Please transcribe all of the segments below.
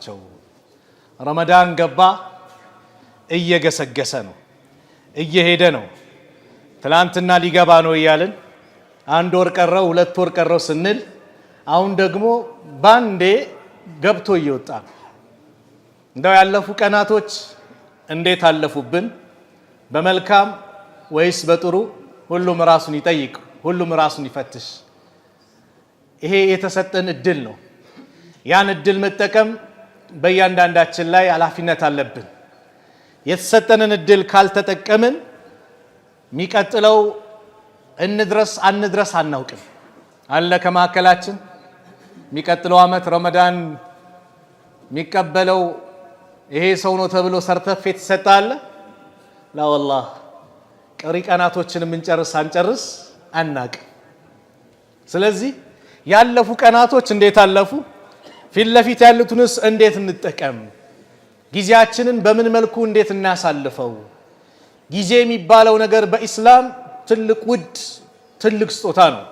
ናቸው። ረመዳን ገባ፣ እየገሰገሰ ነው፣ እየሄደ ነው። ትላንትና ሊገባ ነው እያልን አንድ ወር ቀረው 2 ወር ቀረው ስንል አሁን ደግሞ ባንዴ ገብቶ እየወጣ ነው። እንደው ያለፉ ቀናቶች እንዴት አለፉብን? በመልካም ወይስ በጥሩ? ሁሉም ራሱን ይጠይቅ፣ ሁሉም ራሱን ይፈትሽ። ይሄ የተሰጠን እድል ነው። ያን እድል መጠቀም በእያንዳንዳችን ላይ ኃላፊነት አለብን። የተሰጠንን እድል ካልተጠቀምን የሚቀጥለው እንድረስ አንድረስ አናውቅም። አለ ከማከላችን የሚቀጥለው አመት ረመዳን የሚቀበለው ይሄ ሰው ነው ተብሎ ሰርተፊኬት ይሰጣል? ላ ወላሂ ቀሪ ቀናቶችን እንጨርስ አንጨርስ አናውቅም። ስለዚህ ያለፉ ቀናቶች እንዴት አለፉ? ፊት ለፊት ያሉትንስ እንዴት እንጠቀም? ጊዜያችንን በምን መልኩ እንዴት እናሳልፈው? ጊዜ የሚባለው ነገር በኢስላም ትልቅ ውድ ትልቅ ስጦታ ነው።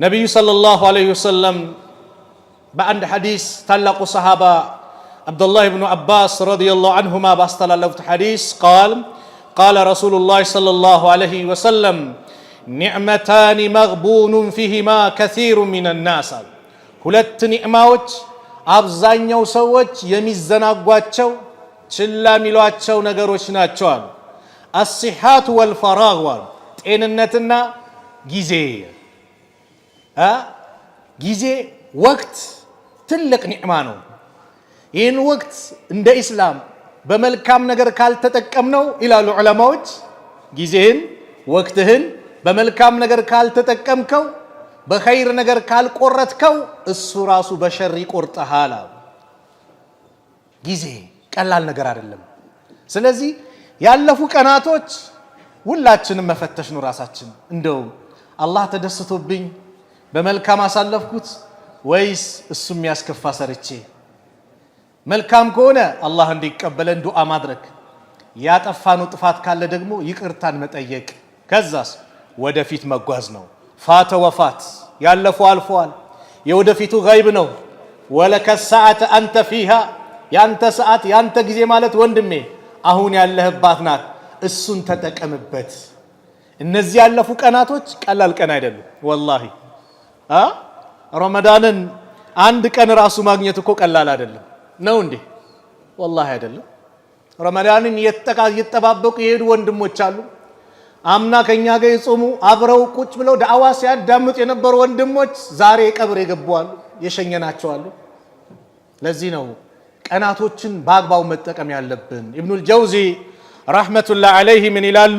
ነብዩ ሰለላሁ ዐለይሂ ወሰለም በአንድ ሐዲስ ታላቁ ሰሃባ አብዱላህ ኢብኑ አባስ ረዲየላሁ ዐንሁማ ባስተላለፉት ሐዲስ ቃለ ረሱሉላህ ሰለላሁ ዐለይሂ ወሰለም ኒዕመታኒ መግቡኑን ፊሂማ ከሲሩ ሚነናስ፣ ሁለት ኒዕማዎች አብዛኛው ሰዎች የሚዘናጓቸው ችላ የሚሏቸው ነገሮች ናቸው አሉ። አሲሐቱ ወልፈራግ፣ ጤንነትና ጊዜ። ጊዜ ወቅት ትልቅ ኒዕማ ነው። ይህን ወቅት እንደ ኢስላም በመልካም ነገር ካልተጠቀምነው ይላሉ ዑለማዎች፣ ጊዜህን ወቅትህን በመልካም ነገር ካልተጠቀምከው፣ በኸይር ነገር ካልቆረጥከው እሱ ራሱ በሸር ይቆርጥሃል። ጊዜ ቀላል ነገር አይደለም። ስለዚህ ያለፉ ቀናቶች ሁላችንም መፈተሽ ነው ራሳችን። እንደው አላህ ተደስቶብኝ በመልካም አሳለፍኩት ወይስ እሱ የሚያስከፋ ሰርቼ? መልካም ከሆነ አላህ እንዲቀበለን ዱዓ ማድረግ፣ ያጠፋነው ጥፋት ካለ ደግሞ ይቅርታን መጠየቅ፣ ከዛስ ወደፊት መጓዝ ነው። ፋተ ወፋት፣ ያለፈው አልፈዋል፣ የወደፊቱ ገይብ ነው። ወለከ ሰዓተ አንተ ፊሃ፣ ያንተ ሰዓት ያንተ ጊዜ ማለት ወንድሜ አሁን ያለህባት ናት፣ እሱን ተጠቀምበት። እነዚህ ያለፉ ቀናቶች ቀላል ቀን አይደሉም ወላሂ። ረመዳንን አንድ ቀን ራሱ ማግኘት እኮ ቀላል አይደለም ነው እንዴ? ወላሂ አይደለም። ረመዳንን እየተጠባበቁ የሄዱ ወንድሞች አሉ። አምና ከኛ ጋር የጾሙ አብረው ቁጭ ብለው ዳዕዋ ሲያዳምጡ የነበሩ ወንድሞች ዛሬ ቀብር የገቡ አሉ፣ የሸኘናቸው አሉ። ለዚህ ነው ቀናቶችን በአግባቡ መጠቀም ያለብን። ኢብኑል ጀውዚ ረሕመቱላህ ዐለይሂ ምን ይላሉ?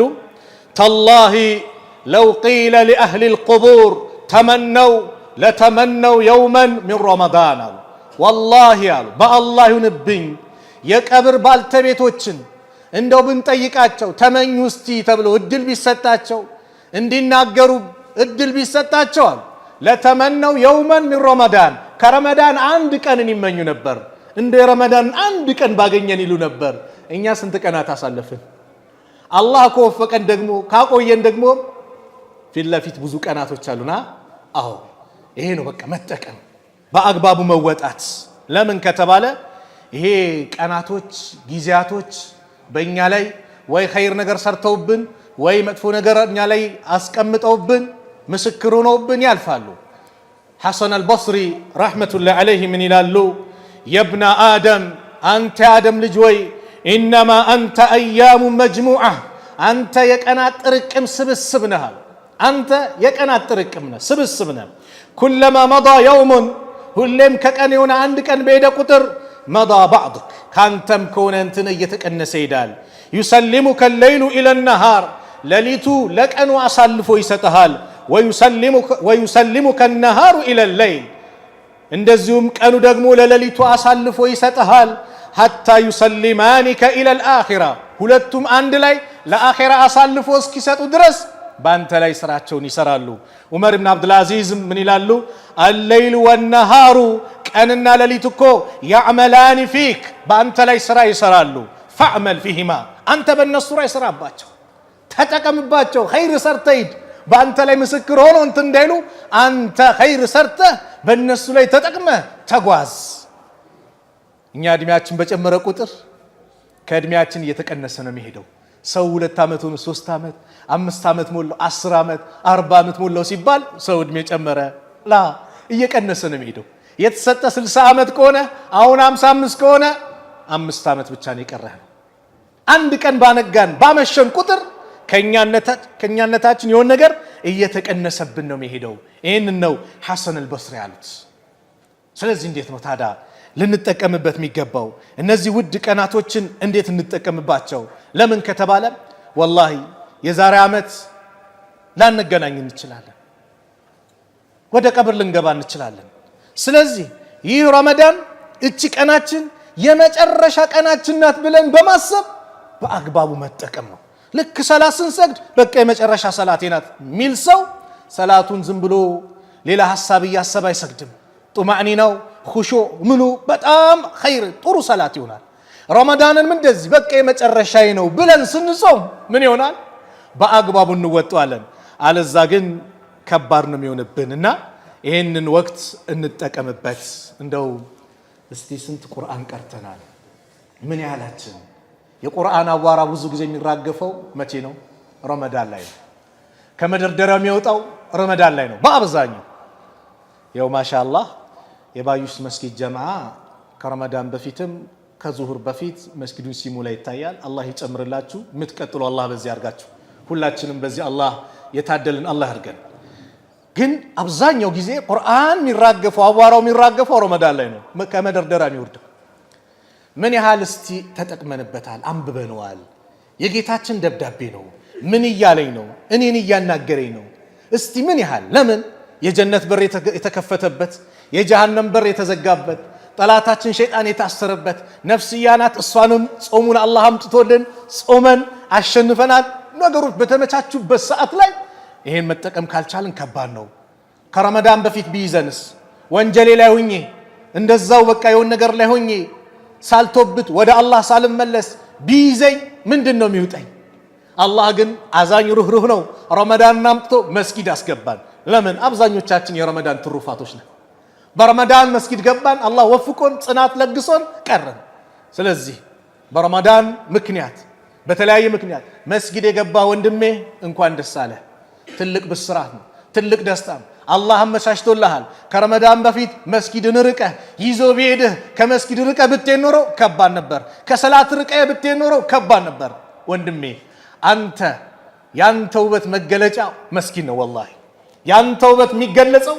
ተላሂ ለው ቂለ ሊአህሊል ቁቡር ተመነው ለተመነው የውመን ሚን ረመዳን አሉ። ወላሂ አሉ በአላህ ይሁንብኝ የቀብር ባልተቤቶችን እንደው ብንጠይቃቸው ተመኙ እስቲ ተብሎ እድል ቢሰጣቸው እንዲናገሩ እድል ቢሰጣቸው አሉ ለተመነው የውመን ሚን ረመዳን፣ ከረመዳን አንድ ቀንን ይመኙ ነበር። እንደ ረመዳን አንድ ቀን ባገኘን ይሉ ነበር። እኛ ስንት ቀናት አሳለፍን? አላህ ከወፈቀን ደግሞ ካቆየን ደግሞ ፊት ለፊት ብዙ ቀናቶች አሉና፣ አዎ ይሄ ነው በቃ መጠቀም፣ በአግባቡ መወጣት። ለምን ከተባለ ይሄ ቀናቶች ጊዜያቶች በእኛ ላይ ወይ ኸይር ነገር ሰርተውብን ወይ መጥፎ ነገር እኛ ላይ አስቀምጠውብን ምስክር ሆነውብን ያልፋሉ። ሐሰን አልበስሪ ረሕመቱላህ ዐለይሂ ምን ይላሉ? የብነ አደም አንተ የአደም ልጅ ወይ ኢነማ አንተ አያሙ መጅሙዓ፣ አንተ የቀናት ጥርቅም ስብስብ ነህ። አንተ የቀናት ጥርቅም ነህ፣ ስብስብ ነህ። ኩለማ መዳ የውሙን፣ ሁሌም ከቀን የሆነ አንድ ቀን በሄደ ቁጥር መዳ ባዕድክ፣ ካንተም ከሆነ እንትን እየተቀነሰ ይሄዳል። ዩሰሊሙከ ሌይሉ ኢለ ነሃር፣ ሌሊቱ ለቀኑ አሳልፎ ይሰጥሃል። ወዩሰሊሙከ ነሃሩ ኢለ ሌይል፣ እንደዚሁም ቀኑ ደግሞ ለሌሊቱ አሳልፎ ይሰጥሃል። ሐታ ዩሰሊማኒከ ኢለል አኺራ፣ ሁለቱም አንድ ላይ ለአኺራ አሳልፎ እስኪሰጡ ድረስ በአንተ ላይ ስራቸውን ይሰራሉ። ዑመር ብን አብዱልአዚዝ ምን ይላሉ? አለይሉ ወነሃሩ፣ ቀንና ሌሊት እኮ ያዕመላኒ ፊክ፣ በአንተ ላይ ስራ ይሰራሉ። ፈዕመል ፊሂማ፣ አንተ በእነሱ ላይ ስራባቸው፣ ተጠቀምባቸው። ኸይር ሰርተህ ሂድ፣ በአንተ ላይ ምስክር ሆኖ እንትን እንዳይሉ አንተ ኸይር ሰርተህ በእነሱ ላይ ተጠቅመህ ተጓዝ። እኛ እድሜያችን በጨመረ ቁጥር ከእድሜያችን እየተቀነሰ ነው የሚሄደው። ሰው 2 ዓመት ሆኖ 3 ዓመት 5 ዓመት ሞላው 10 ዓመት 40 ዓመት ሞላው ሲባል ሰው እድሜ ጨመረ እየቀነሰ ነው የሚሄደው። የተሰጠ 60 ዓመት ከሆነ አሁን 55 ከሆነ 5 ዓመት ብቻ ነው የቀረህ። አንድ ቀን ባነጋን ባመሸን ቁጥር ከኛነታችን የሆነ ነገር እየተቀነሰብን ነው የሚሄደው። ይሄንን ነው ሐሰን አልበስሪ ያሉት። ስለዚህ እንዴት ነው ታዲያ ልንጠቀምበት የሚገባው? እነዚህ ውድ ቀናቶችን እንዴት እንጠቀምባቸው? ለምን ከተባለ ወላሂ የዛሬ ዓመት ላንገናኝ እንችላለን፣ ወደ ቀብር ልንገባ እንችላለን። ስለዚህ ይህ ረመዳን እቺ ቀናችን የመጨረሻ ቀናችን ናት ብለን በማሰብ በአግባቡ መጠቀም ነው። ልክ ሰላት ስንሰግድ በቃ የመጨረሻ ሰላቴ ናት ሚል ሰው ሰላቱን ዝም ብሎ ሌላ ሐሳብ እያሰበ አይሰግድም። ጡማዕኒናው ኹሹዕ ምኑ በጣም ኸይር ጥሩ ሰላት ይሆናል። ረመዳንን እንደዚህ በቃ የመጨረሻዬ ነው ብለን ስንጾም ምን ይሆናል? በአግባቡ እንወጣዋለን። አለዛ ግን ከባድ ነው የሚሆንብንና ይሄንን ወቅት እንጠቀምበት። እንደው እስቲ ስንት ቁርአን ቀርተናል? ምን ያህላችን? የቁርአን አዋራ ብዙ ጊዜ የሚራገፈው መቼ ነው? ረመዳን ላይ ነው። ከመደርደሪያው የሚወጣው ረመዳን ላይ ነው በአብዛኛው። ያው ማሻአላህ የባዩስ መስጊድ ጀማዓ ከረመዳን በፊትም ከዙሁር በፊት መስጊዱን ሲሞላ ይታያል። አላህ ይጨምርላችሁ። የምትቀጥሉ አላህ በዚህ ያርጋችሁ። ሁላችንም በዚህ አላህ የታደልን አላህ ያርገን። ግን አብዛኛው ጊዜ ቁርአን የሚራገፈው አዋራው የሚራገፈው ረመዳን ላይ ነው ከመደርደሪያ የሚወርደው። ምን ያህል እስቲ ተጠቅመንበታል? አንብበነዋል? የጌታችን ደብዳቤ ነው። ምን እያለኝ ነው? እኔን እያናገረኝ ነው? እስቲ ምን ያህል ለምን የጀነት በር የተከፈተበት የጀሃነም በር የተዘጋበት ጠላታችን ሸይጣን የታሰረበት ነፍስያ ናት። እሷንም ጾሙን አላህ አምጥቶልን ጾመን አሸንፈናል። ነገሮች በተመቻቹበት ሰዓት ላይ ይሄን መጠቀም ካልቻልን ከባድ ነው። ከረመዳን በፊት ቢይዘንስ ወንጀሌ ላይ ሆኜ እንደዛው በቃ የሆነ ነገር ላይ ሆኜ ሳልቶብት ወደ አላህ ሳልመለስ ቢይዘኝ ምንድን ነው የሚውጠኝ? አላህ ግን አዛኝ ሩህሩህ ነው። ረመዳንን አምጥቶ መስጊድ አስገባን። ለምን? አብዛኞቻችን የረመዳን ትሩፋቶች ነን። በረመዳን መስጊድ ገባን፣ አላህ ወፍቆን ጽናት ለግሶን ቀረን። ስለዚህ በረመዳን ምክንያት በተለያየ ምክንያት መስጊድ የገባ ወንድሜ እንኳን ደስ አለ። ትልቅ ብስራት ነው፣ ትልቅ ደስታ ነው። አላህ አመቻችቶልሃል። ከረመዳን በፊት መስጊድን ርቀህ ይዞ ቢሄድህ ከመስጊድ ርቀህ ብትሄድ ኖሮ ከባድ ነበር። ከሰላት ርቀህ ብትሄድ ኖሮ ከባድ ነበር። ወንድሜ አንተ ያንተ ውበት መገለጫ መስጊድ ነው። ወላሂ ያንተ ውበት የሚገለጸው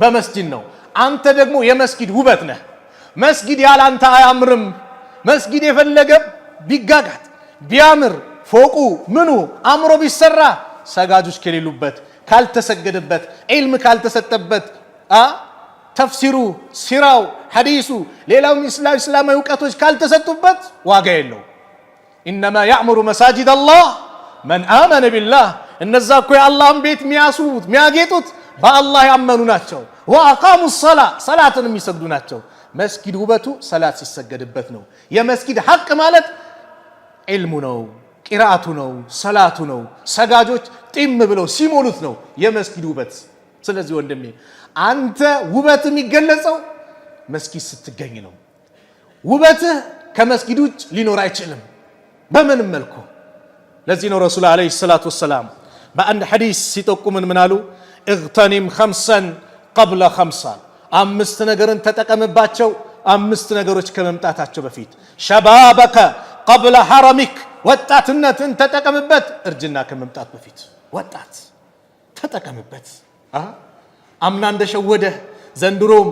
በመስጊድ ነው። አንተ ደግሞ የመስጊድ ውበት ነህ። መስጊድ ያለ አንተ አያምርም። መስጊድ የፈለገ ቢጋጋት ቢያምር ፎቁ ምኑ አምሮ ቢሰራ ሰጋጆች ከሌሉበት ካልተሰገደበት ዒልም ካልተሰጠበት ተፍሲሩ ሲራው ሐዲሱ ሌላው እስላማዊ እውቀቶች ካልተሰጡበት ዋጋ የለው። ኢነማ ያዕሙሩ መሳጂድ አላህ መን አመነ ቢላህ። እነዛ እኮ የአላህን ቤት የሚያስውቡት የሚያጌጡት በአላህ ያመኑ ናቸው። ወአቃሙ ሰላ ሰላትን የሚሰግዱ ናቸው። መስጊድ ውበቱ ሰላት ሲሰገድበት ነው። የመስጊድ ሐቅ ማለት ዒልሙ ነው፣ ቂራአቱ ነው፣ ሰላቱ ነው። ሰጋጆች ጢም ብለው ሲሞሉት ነው የመስጊድ ውበት። ስለዚህ ወንድሜ አንተ ውበት የሚገለጸው መስጊድ ስትገኝ ነው። ውበትህ ከመስጊድ ውጭ ሊኖር አይችልም በምንም መልኩ። ለዚህ ነው ረሱል አለይሂ ሰላቱ ወሰላም በአንድ ሐዲስ ሲጠቁምን ምን አሉ? እግተኒም ኸምሰን ቀብለ ኸምሳ፣ 5 ነገርን ተጠቀምባቸው 5 ነገሮች ከመምጣታቸው በፊት። ሸባበከ ቀብለ ሐረሚክ፣ ወጣትነትን ተጠቀምበት እርጅና ከመምጣት በፊት። ወጣት ተጠቀምበት። አምና እንደሸወደህ ዘንድሮም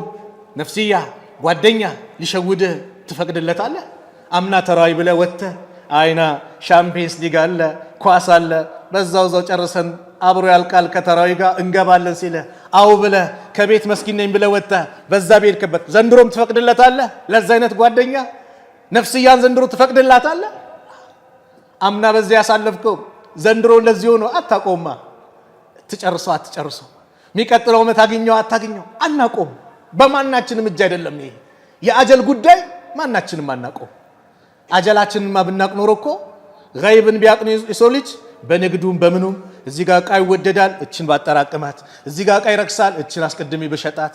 ነፍስያ ጓደኛ ሊሸውድህ ትፈቅድለታለህ? አምና ተራዊ ብለህ ወጥተህ አይና ሻምፒየንስ ሊግ አለ ኳስ አለ በዛው ጨርሰን አብሮ ያልቃል ከተራዊ ጋር እንገባለን ሲልህ አው ብለህ ከቤት መስጊድ ነኝ ብለህ ወጥተህ በዛ ቤድክበት ዘንድሮም ትፈቅድለታለህ? ለዛ አይነት ጓደኛ ነፍስያን ዘንድሮ ትፈቅድላታለህ? አምና በዚያ ያሳለፍከው ዘንድሮ ለዚህ ሆኖ አታቆማ። ትጨርሰው አትጨርሰው፣ የሚቀጥለው ዓመት አገኘው አታገኘው አናቆም። በማናችንም እጅ አይደለም። ይሄ የአጀል ጉዳይ ማናችንም አናቆም። አጀላችንማ ብናቅ ኖሮ እኮ ገይብን ቢያቅ የሰው ልጅ በንግዱም በምኑም እዚህ ጋር ዕቃ ይወደዳል እችን ባጠራቅማት፣ እዚህ ጋር ዕቃ ይረክሳል እችን አስቀድሜ በሸጣት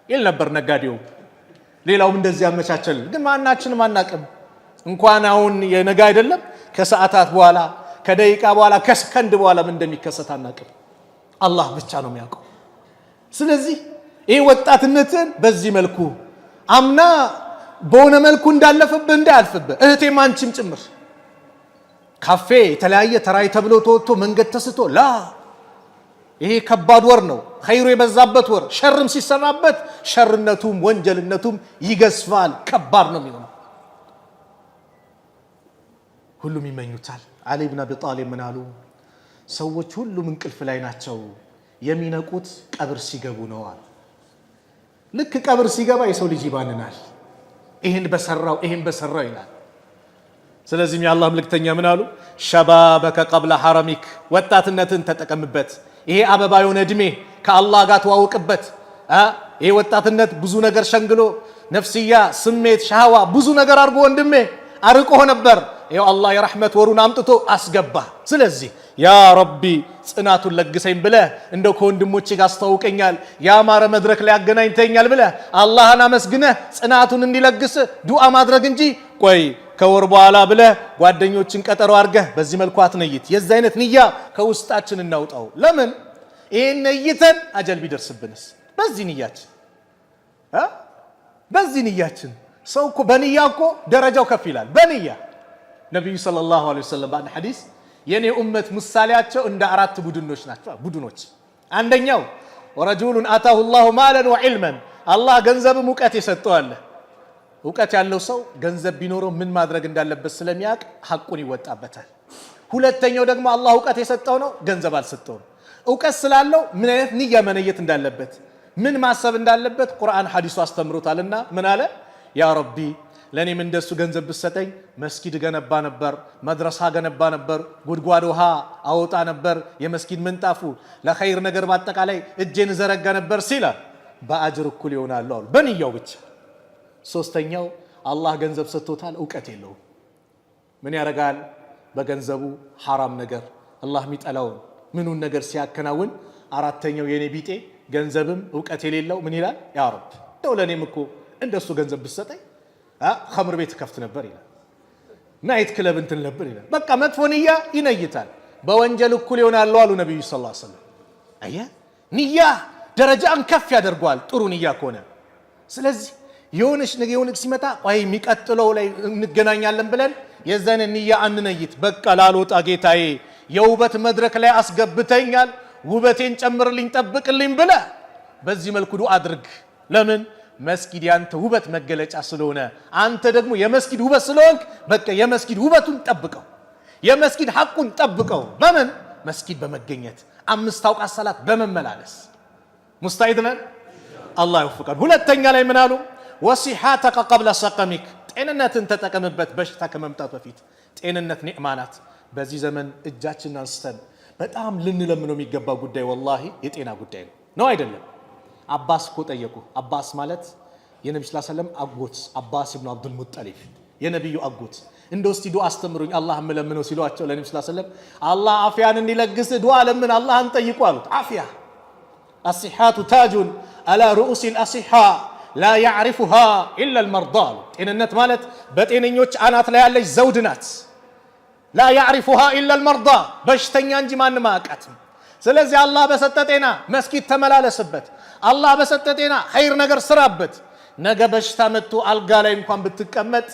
ይል ነበር ነጋዴው። ሌላውም እንደዚህ ያመቻቸልን። ግን ማናችንም አናቅም። እንኳን አሁን የነገ አይደለም ከሰዓታት በኋላ ከደቂቃ በኋላ ከሰከንድ በኋላ ምን እንደሚከሰት አናቅም። አላህ ብቻ ነው የሚያውቀው። ስለዚህ ይሄ ወጣትነትን በዚህ መልኩ አምና በሆነ መልኩ እንዳለፈብህ እንዳያልፍብህ እህቴም አንቺም ጭምር ካፌ የተለያየ ተራይ ተብሎ ተወጥቶ መንገድ ተስቶ ላ ይሄ ከባድ ወር ነው። ኸይሩ የበዛበት ወር፣ ሸርም ሲሰራበት ሸርነቱም ወንጀልነቱም ይገዝፋል። ከባድ ነው የሚሆነው። ሁሉም ይመኙታል። አሊ ብን አቢ ጣሊብ ምን አሉ? ሰዎች ሁሉም እንቅልፍ ላይ ናቸው፣ የሚነቁት ቀብር ሲገቡ ነው አሉ። ልክ ቀብር ሲገባ የሰው ልጅ ይባንናል። ይሄን በሰራው ይላል። ስለዚህም የአላህ መልእክተኛ ምን አሉ? ሸባበከ ቀብለ ሐረሚክ፣ ወጣትነትን ተጠቀምበት። ይሄ አበባ የሆነ እድሜ ከአላህ ጋር ተዋውቅበት። ይሄ ወጣትነት ብዙ ነገር ሸንግሎ ነፍስያ፣ ስሜት፣ ሻህዋ ብዙ ነገር አድርጎ ወንድሜ አርቆ ነበር። ይኸው አላህ የረሕመት ወሩን አምጥቶ አስገባ። ስለዚህ ያ ረቢ ጽናቱን ለግሰኝ ብለህ እንደው ከወንድሞቼ ጋር አስተዋውቀኛል ያማረ መድረክ ላይ ያገናኝተኛል ብለህ አላህን አመስግነህ ጽናቱን እንዲለግስ ዱዓ ማድረግ እንጂ ቆይ ከወር በኋላ ብለህ ጓደኞችን ቀጠሮ አድርገህ በዚህ መልኩ አትነይት። የዚህ አይነት ንያ ከውስጣችን እናውጣው። ለምን ይሄን ነይተን አጀል ቢደርስብንስ? በዚህ ንያችን ሰው እኮ በንያ እኮ ደረጃው ከፍ ይላል። በንያ ነቢዩ ሰለላሁ ዐለይሂ ወሰለም በአንድ ሐዲስ የኔ ኡመት ምሳሌያቸው እንደ 4 ቡድኖች ናቸው። አንደኛው ወረጁሉን አታሁ ላሁ ማለን ወዕልመን፣ አላህ ገንዘብም እውቀት የሰጠው አለ። እውቀት ያለው ሰው ገንዘብ ቢኖረው ምን ማድረግ እንዳለበት ስለሚያውቅ ሐቁን ይወጣበታል። ሁለተኛው ደግሞ አላህ እውቀት የሰጠው ነው፣ ገንዘብ አልሰጠውም። እውቀት ስላለው ምን አይነት ንያ መነየት እንዳለበት ምን ማሰብ እንዳለበት ቁርአን ሐዲሱ አስተምሮታልና ምን አለ? ያ ረቢ ለኔም እንደሱ ገንዘብ ብትሰጠኝ መስጊድ ገነባ ነበር፣ መድረሳ ገነባ ነበር፣ ጉድጓድ ውሃ አወጣ ነበር፣ የመስጊድ ምንጣፉ ለኸይር ነገር በአጠቃላይ እጄን ዘረጋ ነበር ሲል በአጅር እኩል ይሆናሉ አሉ፣ በንያው ብቻ። ሶስተኛው አላህ ገንዘብ ሰጥቶታል፣ እውቀት የለውም። ምን ያደርጋል? በገንዘቡ ሐራም ነገር አላህ የሚጠላውን ምኑን ነገር ሲያከናውን። አራተኛው የኔ ቢጤ ገንዘብም እውቀት የሌለው ምን ይላል? ያ ረብ እንደው ለኔም እኮ እንደሱ ገንዘብ ብትሰጠኝ ኸምር ቤት ከፍት ነበር ይላል፣ ናይት ክለብ እንትን ነበር ይላል። በቃ መጥፎ ንያ ይነይታል፣ በወንጀል እኩል ይሆናሉ አሉ ነብዩ ሰለላሁ ዐለይሂ ወሰለም። አየ ንያ ደረጃን ከፍ ያደርገዋል ጥሩ ንያ ከሆነ። ስለዚህ የሆነች ሲመጣ ቆይ የሚቀጥለው ላይ እንገናኛለን ብለን የዘነ ንያ አንነይት። በቃ ላልወጣ ጌታዬ የውበት መድረክ ላይ አስገብተኛል፣ ውበቴን ጨምርልኝ ጠብቅልኝ ብለ በዚህ መልኩ ዱዓ አድርግ። ለምን? መስጊድ ያንተ ውበት መገለጫ ስለሆነ፣ አንተ ደግሞ የመስጊድ ውበት ስለሆንክ በቃ የመስጊድ ውበቱን ጠብቀው፣ የመስጊድ ሐቁን ጠብቀው። በምን? መስጊድ በመገኘት 5 አውቃት ሰላት በመመላለስ ሙስታዒድ ነን። አላህ ይወፍቀን። ሁለተኛ ላይ ምን አሉ? ወሲሐተከ ቀብለ ሰቀሚክ፣ ጤንነትን ተጠቀምበት በሽታ ከመምጣቱ በፊት። ጤንነት ኒዕማ ናት። በዚህ ዘመን እጃችንን አንስተን በጣም ልንለምነው የሚገባ ጉዳይ ወላሂ የጤና ጉዳይ ነው አይደለም? አባስ እኮ ጠየቁ። አባስ ማለት የነብዩ ሰለላሁ ዐለይሂ ወሰለም አጎት፣ አባስ ኢብኑ አብዱል ሙጠሊብ የነብዩ አጎት። እንደው እስቲ ዱዓ አስተምሩኝ አላህ እምለምነው ሲሏቸው ለነብዩ ሰለላሁ ዐለይሂ ወሰለም አላህ አፍያን እንዲለግስ ዱዓ ለምን አላህን ጠይቁ አሉት። አፍያ አሲሐቱ ታጁን አላ ሩኡሲል አሲሐ ላ ያዕሪፉሃ ኢላ አልመርዳ። ጤንነት ማለት በጤነኞች አናት ላይ ያለች ዘውድ ናት። ላ ያዕሪፉሃ ኢላ አልመርዳ፣ በሽተኛ እንጂ ማንም አያውቃትም። ስለዚህ አላህ በሰጠ ጤና መስጊድ ተመላለስበት። አላህ በሰጠ ጤና ኸይር ነገር ስራበት። ነገ በሽታ መጥቶ አልጋ ላይ እንኳን ብትቀመጥ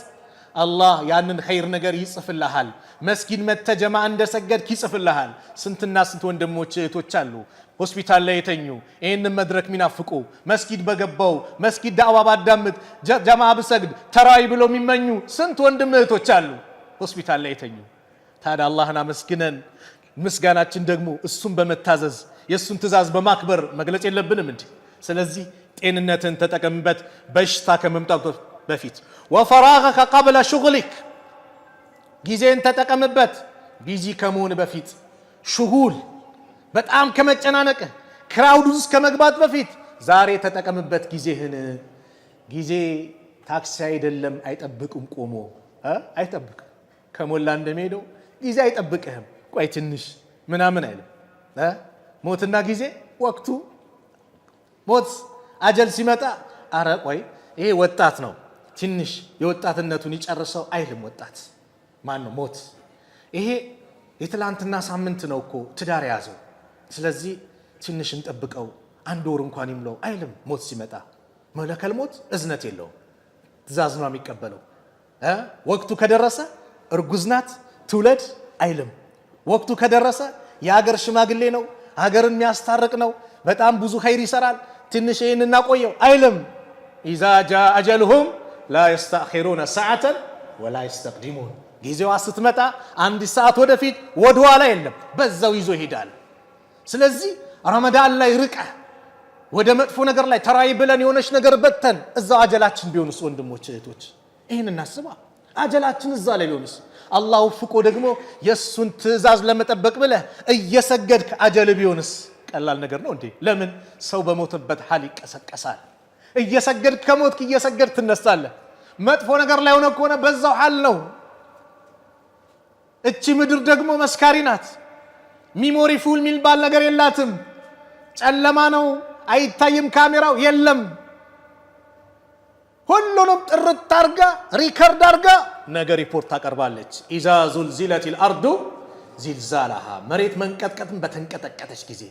አላህ ያንን ኸይር ነገር ይጽፍልሃል። መስጊድ መጥተህ ጀማ እንደሰገድክ ይጽፍልሃል። ስንትና ስንት ወንድሞች እህቶች አሉ ሆስፒታል ላይ የተኙ ይህንን መድረክ ሚናፍቁ መስጊድ በገባው መስጊድ ዳዕዋ ባዳምጥ ጀማ ብሰግድ ተራይ ብሎ የሚመኙ ስንት ወንድም እህቶች አሉ ሆስፒታል ላይ የተኙ። ታዲያ አላህን አመስግነን ምስጋናችን ደግሞ እሱን በመታዘዝ የእሱን ትእዛዝ በማክበር መግለጽ የለብንም እንዴ? ስለዚህ ጤንነትን ተጠቀምበት በሽታ ከመምጣቱ በፊት። ወፈራገከ ቀብለ ሹግሊክ፣ ጊዜን ተጠቀምበት ቢዚ ከመሆን በፊት። ሹጉል በጣም ከመጨናነቅ ክራውድ ውስጥ ከመግባት በፊት ዛሬ ተጠቀምበት ጊዜህን። ጊዜ ታክሲ አይደለም፣ አይጠብቅም። ቆሞ አይጠብቅም። ከሞላ እንደሚሄደው ጊዜ አይጠብቅህም። ቆይ ትንሽ ምናምን አይልም። ሞትና ጊዜ ወቅቱ ሞት አጀል ሲመጣ አረ ቆይ ይሄ ወጣት ነው ትንሽ የወጣትነቱን ይጨርሰው አይልም ወጣት ማን ነው ሞት ይሄ የትላንትና ሳምንት ነው እኮ ትዳር ያዘው ስለዚህ ትንሽ እንጠብቀው አንድ ወር እንኳን ይምለው አይልም ሞት ሲመጣ መለከል ሞት እዝነት የለው ትእዛዝ ነው የሚቀበለው ወቅቱ ከደረሰ እርጉዝናት ትውለድ አይልም ወቅቱ ከደረሰ የሀገር ሽማግሌ ነው ሀገርን የሚያስታርቅ ነው በጣም ብዙ ኸይር ይሰራል ትንሽ ይሄን እናቆየው አይልም اذا جاء اجلهم لا يستأخرون ساعه ولا يستقدمون ጊዜዋ ስትመጣ አንድ ሰዓት ወደፊት ወደኋላ የለም በዛው ይዞ ይሄዳል ስለዚህ ረመዳን ላይ ርቀ ወደ መጥፎ ነገር ላይ ተራይ ብለን የሆነች ነገር በተን እዛው አጀላችን ቢሆንስ ወንድሞች እህቶች ይሄን እናስባ አጀላችን እዛ ላይ ቢሆንስ አላህ ፍቆ ደግሞ የሱን ትእዛዝ ለመጠበቅ ብለህ እየሰገድክ አጀል ቢሆንስ ቀላል ነገር ነው እንዴ ለምን ሰው በሞተበት ሐል ይቀሰቀሳል እየሰገድክ ከሞትክ እየሰገድክ ትነሳለህ መጥፎ ነገር ላይ ሆነ በዛው ሐል ነው እቺ ምድር ደግሞ መስካሪ ናት ሚሞሪ ፉል ሚልባል ነገር የላትም ጨለማ ነው አይታይም ካሜራው የለም ሁሉንም ጥርት አርጋ ሪከርድ አርጋ ነገር ሪፖርት ታቀርባለች اذا زلزلت الارض زلزالها መሬት መንቀጥቀጥን በተንቀጠቀጠች ጊዜ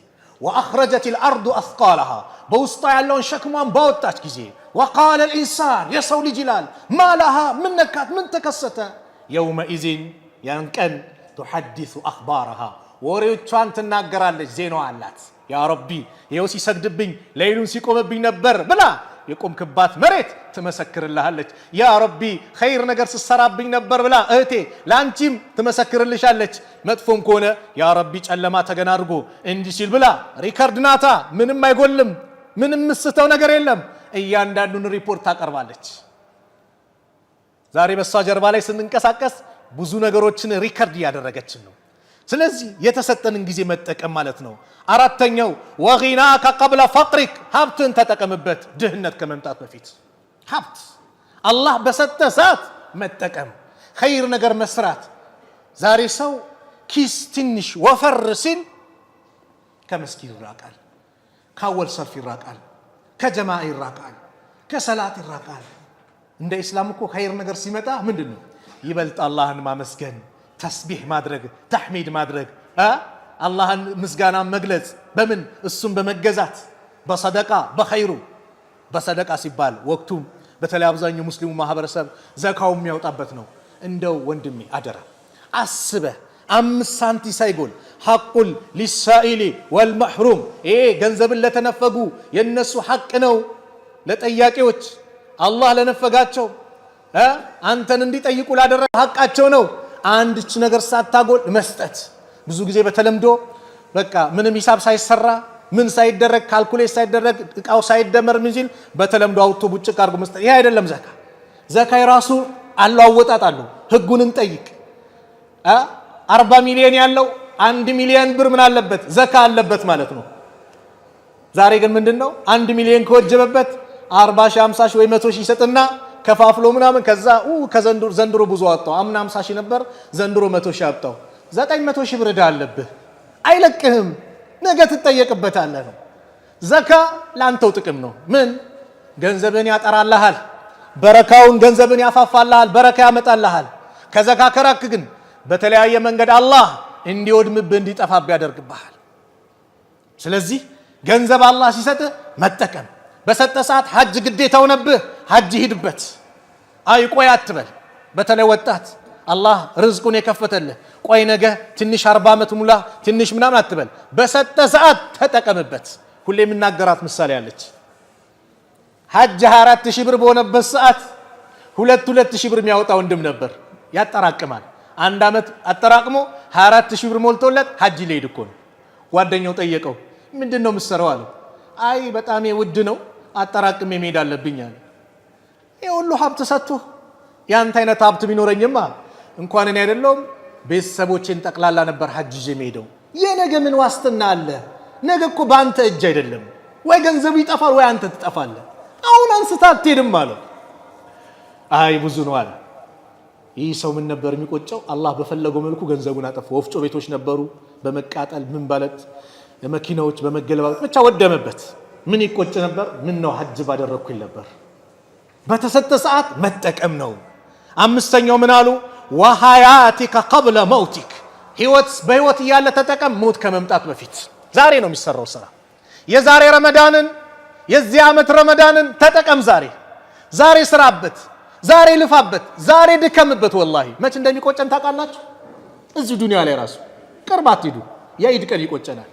واخرجت الارض اثقالها በውስጧ ያለውን ሸክሟን ባወጣች ጊዜ وقال الانسان የሰው ልጅ ይላል ما لها من ነካት ምን ተከሰተ يومئذ ያንቀን تحدث اخبارها ወሬዎቿን ትናገራለች ዜናዋ አላት ያ ረቢ ይሄው ሲሰግድብኝ ሌሊቱን ሲቆምብኝ ነበር ብላ የቆምክባት መሬት ትመሰክርልሃለች ያ ረቢ ኸይር ነገር ሲሰራብኝ ነበር ብላ እህቴ ላንቺም ትመሰክርልሻለች መጥፎም ከሆነ ያ ረቢ ጨለማ ተገናርጎ እንዲህ ሲል ብላ ሪከርድ ናታ ምንም አይጎልም ምንም ምስተው ነገር የለም እያንዳንዱን ሪፖርት ታቀርባለች ዛሬ በሷ ጀርባ ላይ ስንንቀሳቀስ ብዙ ነገሮችን ሪከርድ ያደረገችን ነው ስለዚህ የተሰጠንን ጊዜ መጠቀም ማለት ነው አራተኛው ወጊናከ ቀብለ ፈቅሪክ ሀብትን ተጠቀምበት ድህነት ከመምጣት በፊት ሀብት አላህ በሰጠ ሰዓት መጠቀም ኸይር ነገር መስራት ዛሬ ሰው ኪስ ትንሽ ወፈር ሲል ከመስጊድ ይራቃል ካወል ሰልፍ ይራቃል ከጀማዓ ይራቃል ከሰላት ይራቃል እንደ እስላም እኮ ኸይር ነገር ሲመጣ ምንድነው ይበልጥ አላህን ማመስገን ተስቢህ ማድረግ ተህሚድ ማድረግ አላህን ምስጋና መግለጽ በምን እሱም በመገዛት በሰደቃ በኸይሩ በሰደቃ ሲባል ወቅቱም በተለይ አብዛኛው ሙስሊሙ ማህበረሰብ ዘካው የሚያወጣበት ነው እንደው ወንድሜ አደራ አስበህ 5 ሳንቲ ሳይጎል ሐቁል ሊሳኢሊ ወልመህሩም ገንዘብን ለተነፈጉ የነሱ ሐቅ ነው ለጠያቂዎች አላህ ለነፈጋቸው አንተን እንዲጠይቁ ላደረገ ሐቃቸው ነው አንድች ነገር ሳታጎል መስጠት ብዙ ጊዜ በተለምዶ በቃ ምንም ሂሳብ ሳይሰራ ምን ሳይደረግ ካልኩሌት ሳይደረግ እቃው ሳይደመር ምን ሲል በተለምዶ አውጥቶ ቡጭቅ አርጎ መስጠት ይሄ አይደለም ዘካ ራሱ አለው አወጣጣሉ ህጉን እንጠይቅ 40 ሚሊዮን ያለው 1 ሚሊዮን ብር ምን አለበት ዘካ አለበት ማለት ነው ዛሬ ግን ምንድነው 1 ሚሊዮን ከወጀበበት 40 ሺህ 50 ሺህ ወይ 100 ሺህ ይሰጥና ከፋፍሎ ምናምን ከዛ ዘንድሮ ብዙ አጣው አምና 50 ሺህ ነበር ዘንድሮ 100 ሺህ አጣው 900 ሺህ ብር አለብህ አይለቅህም ነገ ትጠየቅበታለህ ነው ዘካ ላንተው ጥቅም ነው ምን ገንዘብን ያጠራልሃል በረካውን ገንዘብን ያፋፋልሃል በረካ ያመጣልሃል ከዘካ ከራክ ግን በተለያየ መንገድ አላህ እንዲወድምብህ እንዲጠፋብህ ያደርግብሃል ስለዚህ ገንዘብ አላህ ሲሰጥ መጠቀም በሰጠ ሰዓት ሐጅ ግዴታው ነብህ ሐጅ ሂድበት አይቆይ አትበል በተለይ ወጣት አላህ ርዝቁን የከፈተልህ ቆይ ነገ ትንሽ 40 አመት ሙላ ትንሽ ምናምን አትበል በሰጠ ሰዓት ተጠቀምበት ሁሌ የምናገራት ምሳሌ አለች ሐጅ 24000 ብር በሆነበት ሰዓት 2000 ብር የሚያወጣ ወንድም ነበር ያጠራቅማል አንድ አመት አጠራቅሞ 24000 ብር ሞልቶለት ሐጅ ሊሄድ እኮ ነው ጓደኛው ጠየቀው ምንድነው የምትሰራው አለው አይ በጣም ውድ ነው አጠራቅሜ መሄድ አለብኝ አለ ሁሉ ሀብት ሰጥቶ ያንተ አይነት ሀብት ቢኖረኝማ እንኳን እኔ አይደለም ቤተሰቦቼን ጠቅላላ ነበር ሐጅ ጀመደው የነገ ምን ዋስትና አለ ነገ እኮ ባንተ እጅ አይደለም ወይ ገንዘቡ ይጠፋል ወይ አንተ ትጠፋለህ አሁን አንስታ አትሄድም ማለት አይ ብዙ ነው አለ ይህ ሰው ምን ነበር የሚቆጨው አላህ በፈለገው መልኩ ገንዘቡን አጠፋ ወፍጮ ቤቶች ነበሩ በመቃጠል ምን ባለት ለመኪናዎች በመገለባበጥ ብቻ ወደመበት ምን ይቆጭ ነበር ምን ነው ሐጅ ባደረኩኝ ነበር በተሰጠ ሰዓት መጠቀም ነው። አምስተኛው ምን አሉ? ወሐያቲከ ቀብለ መውቲክ በህይወት እያለ ተጠቀም፣ ሞት ከመምጣት በፊት። ዛሬ ነው የሚሰራው ስራ። የዛሬ ረመዳንን የዚህ ዓመት ረመዳንን ተጠቀም። ዛሬ ስራበት፣ ዛሬ ልፋበት፣ ዛሬ ድከምበት። ወላሂ መች እንደሚቆጨን ታውቃላችሁ? እዚህ ዱንያ ላይ ራሱ ቅርብ አትሂዱ፣ የኢድ ቀን ይቆጨናል።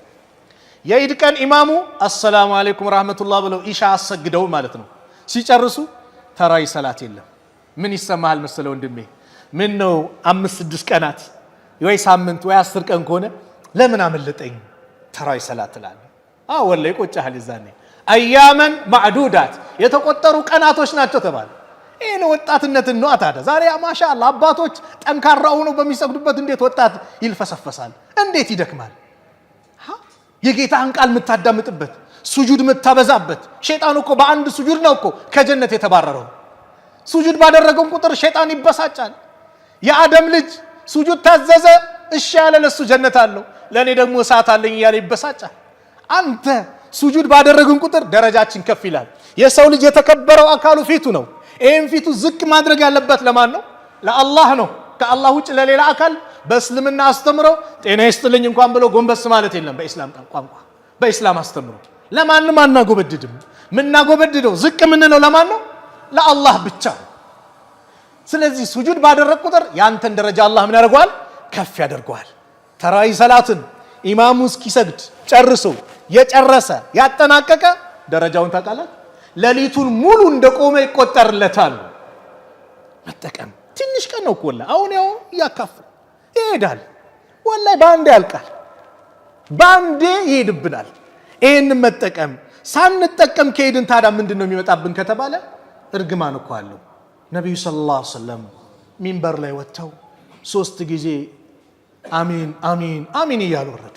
የኢድ ቀን ኢማሙ አሰላሙ አለይኩም ረህመቱላህ ብለው ኢሻ አሰግደው ማለት ነው ሲጨርሱ ተራዊ ሰላት የለም። ምን ይሰማሃል መሰለ ወንድሜ? ምን ነው 5-6 ቀናት ወይ ሳምንት ወይ 10 ቀን ከሆነ ለምን አመለጠኝ ተራዊ ሰላት ትላለህ። ወላሂ ይቆጨሃል። ይዛኔ አያመን ማዕዱዳት የተቆጠሩ ቀናቶች ናቸው ተባለ። ይሄን ወጣትነትን ነው ታዲያ። ዛሬ ማሻአላህ አባቶች ጠንካራ ሆነው በሚሰግዱበት እንዴት ወጣት ይልፈሰፈሳል፣ እንዴት ይደክማል። የጌታን ቃል የምታዳምጥበት ሱጁድ የምታበዛበት። ሸይጣን እኮ በአንድ ሱጁድ ነው እኮ ከጀነት የተባረረው። ሱጁድ ባደረገው ቁጥር ሸይጣን ይበሳጫል። የአደም ልጅ ሱጁድ ታዘዘ፣ እሺ ያለ ለሱ ጀነት አለው፣ ለኔ ደግሞ እሳት አለኝ እያለ ይበሳጫል። አንተ ሱጁድ ባደረግን ቁጥር ደረጃችን ከፍ ይላል። የሰው ልጅ የተከበረው አካሉ ፊቱ ነው። ይሄን ፊቱ ዝቅ ማድረግ ያለበት ለማን ነው? ለአላህ ነው። ከአላህ ውጭ ለሌላ አካል በእስልምና አስተምሮ ጤና ይስጥልኝ እንኳን ብሎ ጎንበስ ማለት የለም። በእስላም ቋንቋ በእስላም አስተምሮ ለማንም አናጎበድድም። ምናጎበድደው ዝቅ ምንለው ለማን ነው? ለአላህ ብቻ። ስለዚህ ሱጁድ ባደረግ ቁጥር ያንተን ደረጃ አላህ ምን ያደርገዋል? ከፍ ያደርገዋል። ተራዊ ሰላትን ኢማሙ እስኪሰግድ ጨርሶ የጨረሰ ያጠናቀቀ ደረጃውን ታውቃለህ? ሌሊቱን ሙሉ እንደቆመ ይቆጠርለታል። መጠቀም ትንሽ ቀን ነው እኮ ወላሂ። አሁን ያው ያካፍል ይሄዳል። ወላሂ ባንዴ ያልቃል፣ ባንዴ ይሄድብናል። ይሄን መጠቀም ሳንጠቀም ከሄድን ታዲያ ምንድነው የሚመጣብን ከተባለ እርግማን እኮ አለው። ነብዩ ሰለላሁ ዐለይሂ ወሰለም ሚንበር ላይ ወጥተው 3 ጊዜ አሚን አሚን አሚን እያሉ ወረዱ።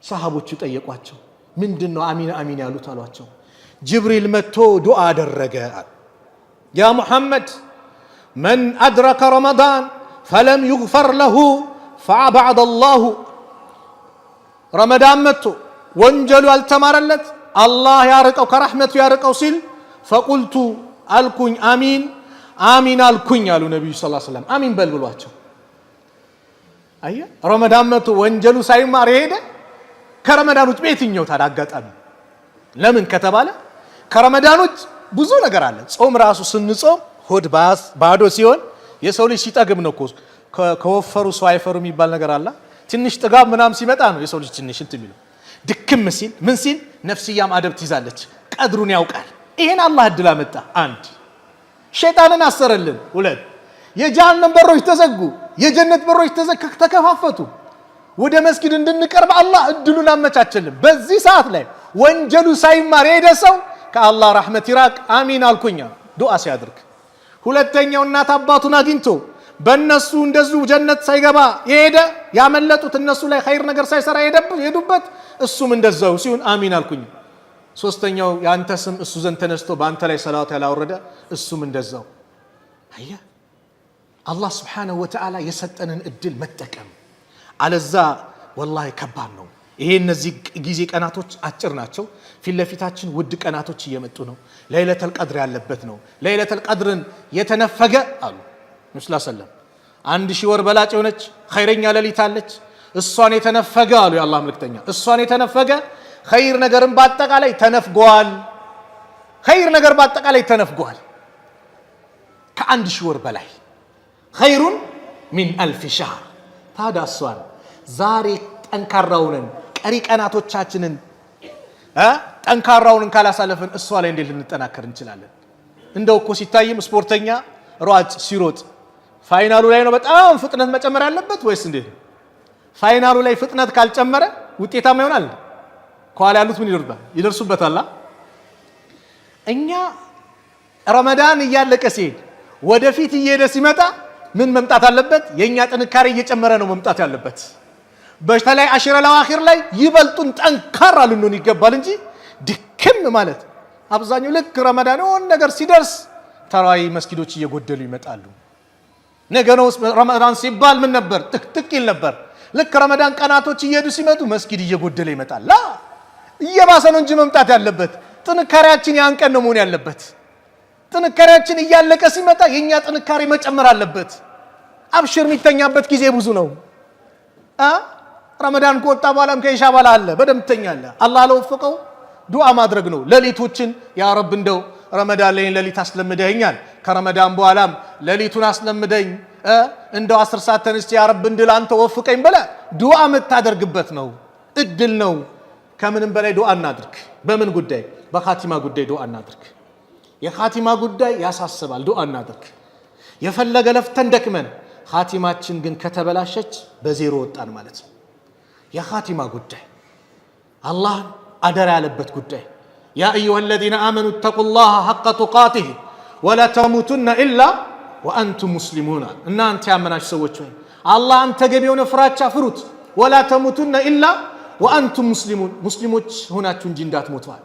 ሰሃቦቹ ጠየቋቸው፣ ምንድነው አሚን አሚን ያሉት አሏቸው። ጅብሪል መጥቶ ዱዓ አደረገ። ያ ሙሐመድ መን አድረከ ረመዳን ፈለም ይግፈር ለሁ ፈአበዐደ አላሁ። ረመዳን መጥቶ ወንጀሉ ያልተማረለት አላህ ያርቀው ከረሕመቱ ያርቀው ሲል ፈቁልቱ አልኩኝ አሚን አሚን አልኩኝ አሉ ነቢዩ ሰለላሁ ዐለይሂ ወሰለም። አሚን በል ብሏቸው። አየ ረመዳን መጥቶ ወንጀሉ ሳይማር የሄደ ከረመዳን ውጭ በየትኛው ታዲያ አጋጣሚ? ለምን ከተባለ ከረመዳን ውጭ ብዙ ነገር አለ። ጾም ራሱ ስንጾም ሆድ ባዶ ሲሆን የሰው ልጅ ሲጠግብ ነው እኮ ከወፈሩ ሰው አይፈሩ የሚባል ነገር አለ። ትንሽ ጥጋብ ምናም ሲመጣ ነው የሰው ልጅ ትንሽ እንትን የሚለው። ድክም ሲል ምን ሲል ነፍስያም አደብ ትይዛለች፣ ቀድሩን ያውቃል። ይሄን አላህ እድል አመጣ። 1 ሸይጣንን አሰረልን። 2 የጀሃነም በሮች ተዘጉ፣ የጀነት በሮች ተከፋፈቱ። ወደ መስጊድ እንድንቀርብ አላህ እድሉን አመቻቸልን። በዚህ ሰዓት ላይ ወንጀሉ ሳይማር የሄደ ሰው ከአላህ ረሕመት ይራቅ አሚን አልኩኛ ዱዓ ሲያድርግ። ሁለተኛው እናት አባቱን አግኝቶ በእነሱ እንደዚሁ ጀነት ሳይገባ የሄደ ያመለጡት እነሱ ላይ ኸይር ነገር ሳይሰራ የሄዱበት እሱም እንደዛው ሲሆን አሚን አልኩኝ። ሶስተኛው ያንተ ስም እሱ ዘንድ ተነስቶ በአንተ ላይ ሰላዋት ያላወረደ እሱም እንደዛው። አየህ አላህ ስብሓነሁ ወተዓላ የሰጠንን እድል መጠቀም፣ አለዛ ወላሂ ከባድ ነው። ይሄ እነዚህ ጊዜ ቀናቶች አጭር ናቸው። ፊት ለፊታችን ውድ ቀናቶች እየመጡ ነው። ለይለተል ቀድር ያለበት ነው። ለይለተል ቀድርን የተነፈገ አሉ ነብዩ ሰለላሁ ዐለይሂ ወሰለም 1000 ወር በላጭ የሆነች ኸይረኛ ሌሊት አለች። እሷን የተነፈገ አሉ የአላህ መልእክተኛ፣ እሷን የተነፈገ ኸይር ነገርን በአጠቃላይ ተነፍጓል። ኸይር ነገር በአጠቃላይ ተነፍጓል። ከ1000 ወር በላይ ኸይሩን ሚን 1000 ሸህር። ታዲያ እሷን ዛሬ ጠንካራውንን ቀሪ ቀናቶቻችንን ጠንካራውንን ካላሳለፍን እሷ ላይ እንዴት ልንጠናከር እንችላለን? እንደው እኮ ሲታይም ስፖርተኛ ሯጭ ሲሮጥ ፋይናሉ ላይ ነው በጣም ፍጥነት መጨመር ያለበት ወይስ እንዴት ነው? ፋይናሉ ላይ ፍጥነት ካልጨመረ ውጤታማ ይሆናል? ከኋላ ያሉት ምን ይደርሱበታል? እኛ ረመዳን እያለቀ ሲሄድ ወደፊት እየሄደ ሲመጣ ምን መምጣት አለበት? የኛ ጥንካሬ እየጨመረ ነው መምጣት ያለበት። በተለይ አሽረል አዋኺር ላይ ይበልጡን ጠንካራ ልንሆን ይገባል እንጂ ድክም ማለት አብዛኛው ልክ ረመዳን የሆነ ነገር ሲደርስ ተራዊ መስጊዶች እየጎደሉ ይመጣሉ። ነገ ነው ረመዳን ሲባል ምን ነበር? ጥቅጥቅ ይል ነበር። ልክ ረመዳን ቀናቶች እየሄዱ ሲመጡ መስጊድ እየጎደለ ይመጣል። ላ እየባሰ ነው እንጂ መምጣት ያለበት ጥንካሬያችን ያን ቀን ነው መሆን ያለበት። ጥንካሬያችን እያለቀ ሲመጣ የኛ ጥንካሬ መጨመር አለበት። አብሽር የሚተኛበት ጊዜ ብዙ ነው። ረመዳን ከወጣ በኋላም ከኢሻ በኋላ አለ በደንብ ትተኛለህ። አላህ ለወፈቀው ዱዓ ማድረግ ነው። ሌሊቶችን ያ ረብ እንደው ረመዳን ላይ ሌሊት አስለምደኛል፣ ከረመዳን በኋላም ሌሊቱን አስለምደኝ፣ እንደው 10 ሰዓት ተነስቼ ያ ረብ እንድል አንተ ወፍቀኝ ብለህ ዱዓ የምታደርግበት ነው። እድል ነው። ከምንም በላይ ዱዓ እናድርግ። በምን ጉዳይ? በኻቲማ ጉዳይ ዱዓ እናድርግ። የኻቲማ ጉዳይ ያሳስባል። ዱዓ እናድርግ። የፈለገ ለፍተን ደክመን ኻቲማችን ግን ከተበላሸች በዜሮ ወጣን ማለት ነው። የኻቲማ ጉዳይ አላህ አደራ ያለበት ጉዳይ ያ አዩሃ الذين آمنوا اتقوا الله حق تقاته ولا تموتن إلا وأنتم مسلمون። እናንተ ያመናችሁ ሰዎች ሆይ አላህን ተገቢውን ፍራቻ ፍሩት። ولا تموتن إلا وأنتم مسلمون። ሙስሊሞች ሆናችሁ እንጂ እንዳትሞቷል።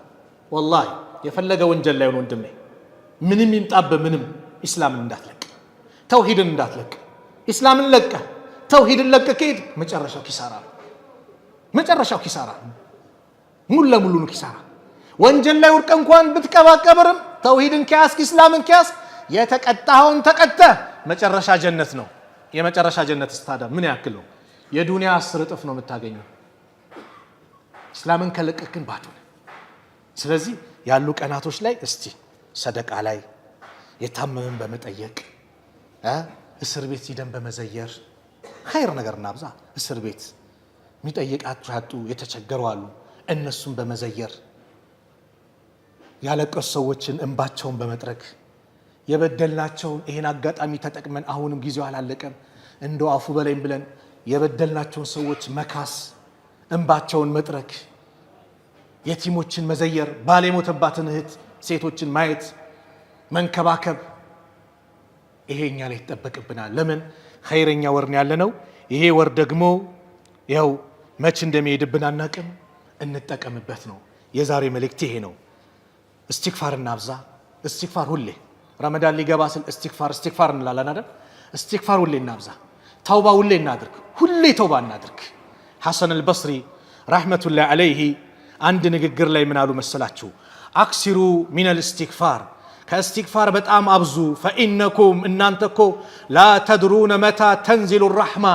ወላሂ የፈለገ ወንጀል ላይ ወንድሜ ምንም ይምጣበ ምንም ኢስላምን እንዳትለቅ፣ ተውሂድን እንዳትለቅ። ኢስላምን ለቀ ተውሂድን ለቀ ከሄድ መጨረሻው ኪሳራ ነው። መጨረሻው ኪሳራ ሙሉ ለሙሉ ነው ኪሳራ። ወንጀል ላይ ወርቀ እንኳን ብትቀባቀብርም ተውሂድን ከያዝክ ኢስላምን ከያዝክ የተቀጣኸውን ተቀጣ መጨረሻ ጀነት ነው። የመጨረሻ ጀነት ስታዳ ምን ያክል ነው? የዱንያ 10 እጥፍ ነው የምታገኘው። ኢስላምን ከለቀቅን ባዶ ነው። ስለዚህ ያሉ ቀናቶች ላይ እስቲ ሰደቃ ላይ የታመመን በመጠየቅ እስር ቤት ሂደን በመዘየር ኸይር ነገር እናብዛ። እስር ቤት የሚጠይቃቸው ያጡ የተቸገሩ አሉ። እነሱን በመዘየር ያለቀሱ ሰዎችን እንባቸውን በመጥረግ የበደልናቸውን ይሄን አጋጣሚ ተጠቅመን አሁንም ጊዜው አላለቀም እንደው አፉ በላይም ብለን የበደልናቸውን ሰዎች መካስ፣ እንባቸውን መጥረግ፣ የቲሞችን መዘየር፣ ባል የሞተባትን እህት ሴቶችን ማየት መንከባከብ፣ ይሄኛ ላይ ይጠበቅብናል። ለምን ኸይረኛ ወር ነው ያለነው። ይሄ ወር ደግሞ ያው መች እንደሚሄድብን አናቅም፣ እንጠቀምበት ነው። የዛሬ መልእክት ይሄ ነው። እስትግፋር እናብዛ። እስትግፋር ሁሌ ረመዳን ሊገባ ስል እስትግፋር እንላለን አይደል? እስትግፋር ሁሌ እናብዛ። ተውባ ሁሌ እናድርግ። ሁሌ ተውባ እናድርግ። ሐሰን አልበስሪ ረሕመቱላሂ ዐለይሂ አንድ ንግግር ላይ ምን አሉ መሰላችሁ? አክሲሩ ሚነል እስትግፋር፣ ከእስትግፋር በጣም አብዙ። ፈኢነኩም እናንተ እኮ ላ ተድሩነ መታ ተንዚሉ ረሕማ፣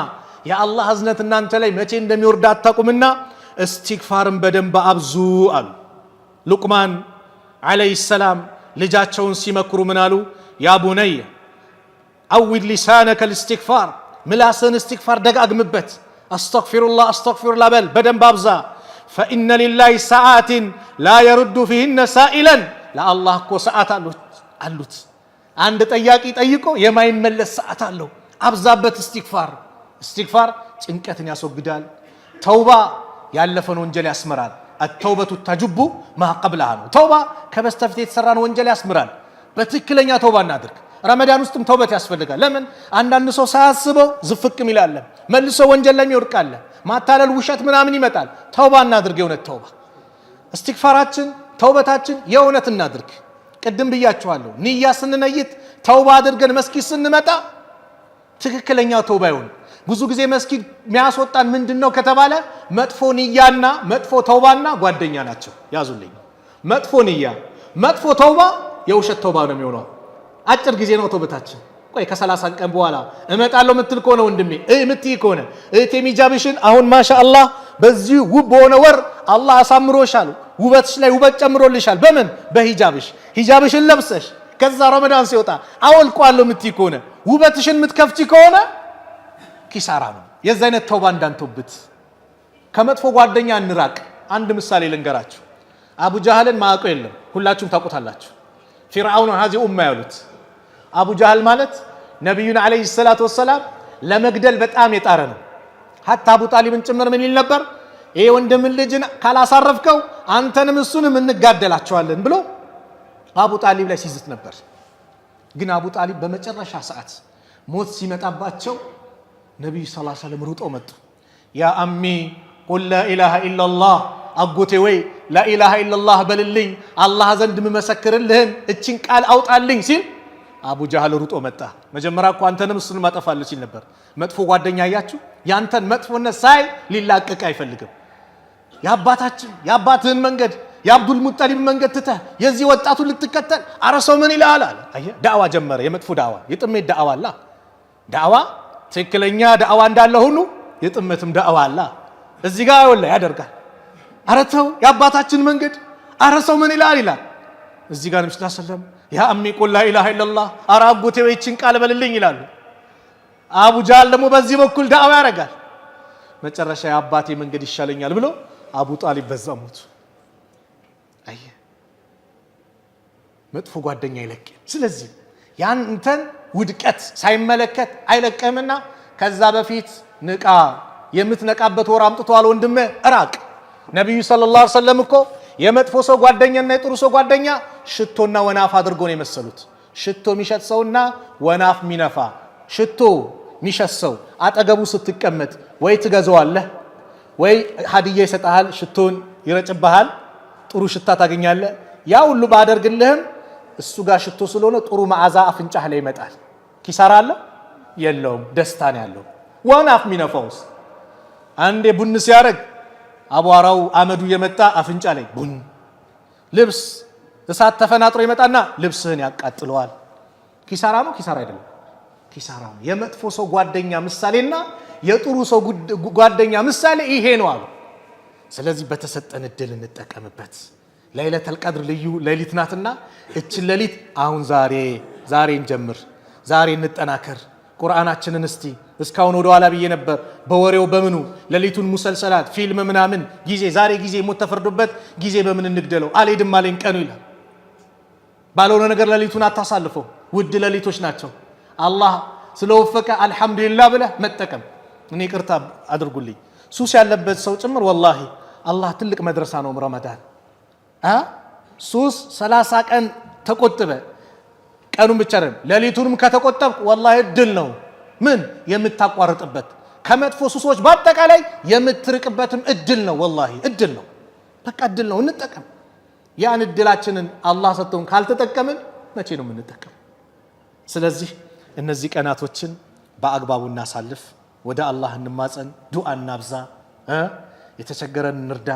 የአላህ እዝነት እናንተ ላይ መቼ እንደሚወርድ አታውቁምና እስትግፋርን በደንብ አብዙ አሉ። ሉቅማን ዓለይሂ ሰላም ልጃቸውን ሲመክሩ ምን አሉ? ያ ቡነየ አዊድ ሊሳነከ ልእስትግፋር፣ ምላስን እስትግፋር ደጋግምበት። አስተግፊሩላህ አስተግፊሩላህ በል፣ በደንብ አብዛ። ፈኢነ ሊላሂ ሰዓትን ላ የሩዱ ፊህነ ሳኢለን፣ ለአላህ እኮ ሰዓት አሉት። አንድ ጠያቂ ጠይቆ የማይመለስ ሰዓት አለው። አብዛበት እስትግፋር። እስትግፋር ጭንቀትን ያስወግዳል። ተውባ ያለፈን ወንጀል ያስምራል። አተውበቱ ተጅቡ ማ ቀብለሃ ነው። ተውባ ከበስተፊት የተሰራን ወንጀል ያስምራል። በትክክለኛ ተውባ እናድርግ። ረመዳን ውስጥም ተውበት ያስፈልጋል። ለምን አንዳንድ ሰው ሳያስበው ዝፍቅም ይላል፣ መልሶ ወንጀል ላይ ይወድቃል። ማታለል፣ ውሸት ምናምን ይመጣል። ተውባ እናድርግ። የእውነት ተውባ እስትግፋራችን ተውበታችን የእውነት እናድርግ። ቅድም ብያችኋለሁ። ንያ ስንነይት ተውባ አድርገን መስጊድ ስንመጣ ትክክለኛ ተውባ ይሁን። ብዙ ጊዜ መስጊድ የሚያስወጣን ምንድነው ከተባለ መጥፎ ንያና መጥፎ ተውባና ጓደኛ ናቸው። ያዙልኝ። መጥፎ ንያ መጥፎ ተውባ የውሸት ተውባ ነው የሚሆነው። አጭር ጊዜ ነው ተውበታችን። ቆይ ከ30 ቀን በኋላ እመጣለሁ ምትል ከሆነ ወንድሜ እምትይ ከሆነ እህቴ ሚጃብሽን አሁን ማሻአላህ በዚህ ውብ በሆነ ወር አላህ አሳምሮሻል። ውበትሽ ላይ ውበት ጨምሮልሻል። በምን? በሂጃብሽ። ሂጃብሽን ለብሰሽ ከዛ ረመዳን ሲወጣ አወልቋለሁ ምትይ ከሆነ ውበትሽን ምትከፍቺ ከሆነ ኪሳራ ነው። የዛ አይነት ተውባ እንዳንተውበት። ከመጥፎ ጓደኛ እንራቅ። አንድ ምሳሌ ልንገራችሁ። አቡ ጃህልን ማያውቀው የለም፣ ሁላችሁም ታውቁታላችሁ። ፊርዓውን ሀዚ ኡማ ያሉት አቡ ጃህል ማለት ነቢዩን ዓለይሂ ሰላቱ ወሰላም ለመግደል በጣም የጣረ ነው። ሀታ አቡ ጣሊብን ጭምር ምን ይል ነበር? ይሄ ወንድምን ልጅን ካላሳረፍከው አንተንም እሱንም እንጋደላቸዋለን ብሎ አቡ ጣሊብ ላይ ሲዝት ነበር። ግን አቡ ጣሊብ በመጨረሻ ሰዓት ሞት ሲመጣባቸው ነቢዩ ሰለላሁ ዐለይሂ ወሰለም ሩጠው መጡ። ያ አሚ ቁል ላኢላሃ ኢላላህ፣ አጎቴ ወይ ላኢላሃ ኢላላህ በልልኝ፣ አላህ ዘንድ የምመሰክርልህን እችን ቃል አውጣልኝ ሲል አቡ ጃህል ሩጦ መጣ። መጀመሪያ እኮ አንተንም እሱንም አጠፋለሁ ሲል ነበር። መጥፎ ጓደኛ አያችሁ፣ ያንተን መጥፎነት ሳይ ሊላቀቅ አይፈልግም። የአባትህን መንገድ የአብዱል ሙጠሊብ መንገድ ትተህ የዚህ ወጣቱ ልትከተል አረ ሰው ምን ይላል አለ። አየህ ዳዕዋ ጀመረ። የመጥፎ ዳዕዋ የጥሜት ዳዕዋ አለ። ዳዕዋ ትክክለኛ ዳዕዋ እንዳለ ሁሉ የጥመትም ዳዕዋ አለ። እዚህ ጋር ወላሂ ያደርጋል። አረ ተው የአባታችን መንገድ አረ ሰው ምን ይላል። እዚህ ጋር ነብዩ ሰለላሁ ዐለይሂ ወሰለም ያ አሚ ቁል ላ ኢላሃ ኢላላህ አረ አጎቴ ወይችን ቃል በልልኝ ይላሉ። አቡ ጃህል ደግሞ በዚህ በኩል ዳዕዋ ያደርጋል። መጨረሻ የአባቴ መንገድ ይሻለኛል ብሎ አቡ ጣሊብ በዛ ሞቱ። አየህ መጥፎ ጓደኛ አይለቅም። ስለዚህ ያንተን ውድቀት ሳይመለከት አይለቅምና ከዛ በፊት ንቃ። የምትነቃበት ወር አምጥቷል ወንድሜ እራቅ። ነብዩ ሰለላሁ ዐለይሂ ወሰለም እኮ የመጥፎ ሰው ጓደኛና የጥሩ ሰው ጓደኛ ሽቶና ወናፍ አድርጎ ነው የመሰሉት። ሽቶ የሚሸት ሰውና ወናፍ የሚነፋ ሽቶ የሚሸት ሰው አጠገቡ ስትቀመጥ ወይ ትገዛዋለህ ወይ ሀዲያ ይሰጣል፣ ሽቶን ይረጭብሃል፣ ጥሩ ሽታ ታገኛለህ። ያ ሁሉ ባደርግልህም እሱ ጋር ሽቶ ስለሆነ ጥሩ መዓዛ አፍንጫህ ላይ ይመጣል። ኪሳራ አለ የለውም? ደስታ ነው ያለው። ወናፍ የሚነፋውስ አንዴ ቡን ሲያደርግ አቧራው አመዱ የመጣ አፍንጫ ላይ ቡን። ልብስ እሳት ተፈናጥሮ ይመጣና ልብስህን ያቃጥለዋል። ኪሳራ ነው? ኪሳራ አይደለም፣ ኪሳራ ነው። የመጥፎ ሰው ጓደኛ ምሳሌና የጥሩ ሰው ጓደኛ ምሳሌ ይሄ ነው አሉ። ስለዚህ በተሰጠን እድል እንጠቀምበት። ለይለተል ቀድር ልዩ ሌሊት ናትና እችን ሌሊት አሁን ዛሬ እንጀምር፣ ዛሬ እንጠናከር። ቁርአናችንን እስቲ እስካሁን ወደ ኋላ ብዬ ነበር በወሬው በምኑ ሌሊቱን ሙሰልሰላት ፊልም ምናምን ዛሬ ጊዜ ሞት ተፈርዶበት ጊዜ በምን እንግደለው አልሄድም አለኝ ቀኑ ይላል። ባልሆነ ነገር ሌሊቱን አታሳልፈው። ውድ ሌሊቶች ናቸው። አላህ ስለወፈቀ አልሐምዱሊላህ ብለህ መጠቀም። እኔ ይቅርታ አድርጉልኝ ሱስ ያለበት ሰው ጭምር ወላሂ አላህ ትልቅ መድረሳ ነው። ረመዳን ሱስ 30 ቀን ተቆጥበ ቀኑን ብቻ አይደለም ሌሊቱንም ከተቆጠብ ወላሂ እድል ነው። ምን የምታቋርጥበት ከመጥፎ ሱሶች በአጠቃላይ የምትርቅበትም እድል ነው። ወላሂ እድል ነው። በቃ እድል ነው። እንጠቀም። ያን እድላችንን አላህ ሰጥቶን ካልተጠቀምን መቼ ነው የምንጠቀም? ስለዚህ እነዚህ ቀናቶችን በአግባቡ እናሳልፍ። ወደ አላህ እንማጸን፣ ዱዓ እናብዛ፣ የተቸገረን እንርዳ።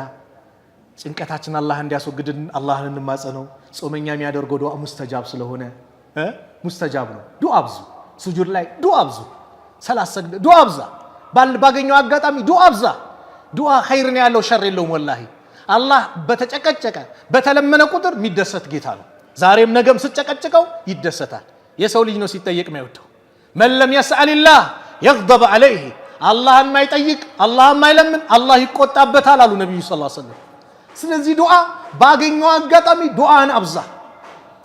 ጭንቀታችን አላህ እንዲያስወግድን አላህን እንማጸነው። ጾመኛ የሚያደርገው ዱዓ ሙስተጃብ ስለሆነ ሙስተጃብ ነው። ዱዓ አብዙ። ሱጁድ ላይ ዱዓ አብዙ። ሰላት ሰግደ ዱዓ አብዛ። ባገኘው አጋጣሚ ዱዓ አብዛ። ዱዓ ኸይር ነው ያለው ሸር የለውም። ወላሂ አላህ በተጨቀጨቀ በተለመነ ቁጥር የሚደሰት ጌታ ነው። ዛሬም ነገም ስጨቀጭቀው ይደሰታል። የሰው ልጅ ነው ሲጠየቅ የማይወደው። መን ለም የስአልላህ የግደብ ዐለይህ። አላህን ማይጠይቅ አላህን ማይለምን አላህ ይቆጣበታል አሉ ነብዩ ሰለላሁ ዐለይሂ ወሰለም። ስለዚህ ዱዓ ባገኘው አጋጣሚ ዱዓን አብዛ።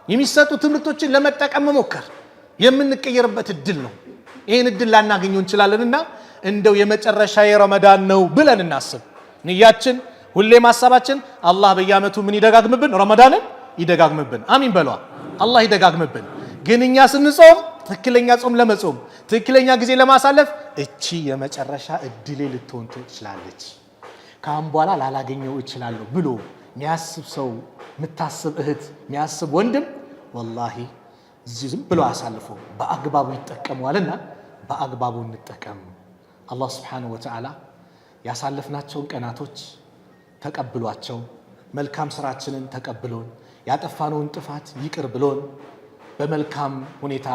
የሚሰጡ ትምህርቶችን ለመጠቀም መሞከር የምንቀየርበት እድል ነው። ይሄን እድል ላናገኘው እንችላለንና እንደው የመጨረሻ የረመዳን ነው ብለን እናስብ። ንያችን ሁሌም ሐሳባችን አላህ በየዓመቱ ምን ይደጋግምብን? ረመዳንን ይደጋግምብን። አሚን በሏ። አላህ ይደጋግምብን። ግን እኛ ስንጾም ትክክለኛ ጾም ለመጾም ትክክለኛ ጊዜ ለማሳለፍ እቺ የመጨረሻ እድሌ ልትሆን ትችላለች፣ ካሁን በኋላ ላላገኘው እችላለሁ ብሎ የሚያስብ ሰው፣ የምታስብ እህት፣ የሚያስብ ወንድም ወላሂ እዚህ ዝም ብሎ አሳልፎ በአግባቡ ይጠቀመዋልና በአግባቡ እንጠቀም። አላህ ሱብሓነሁ ወተዓላ ያሳለፍናቸውን ቀናቶች ተቀብሏቸው መልካም ስራችንን ተቀብሎን ያጠፋነውን ጥፋት ይቅር ብሎን በመልካም ሁኔታ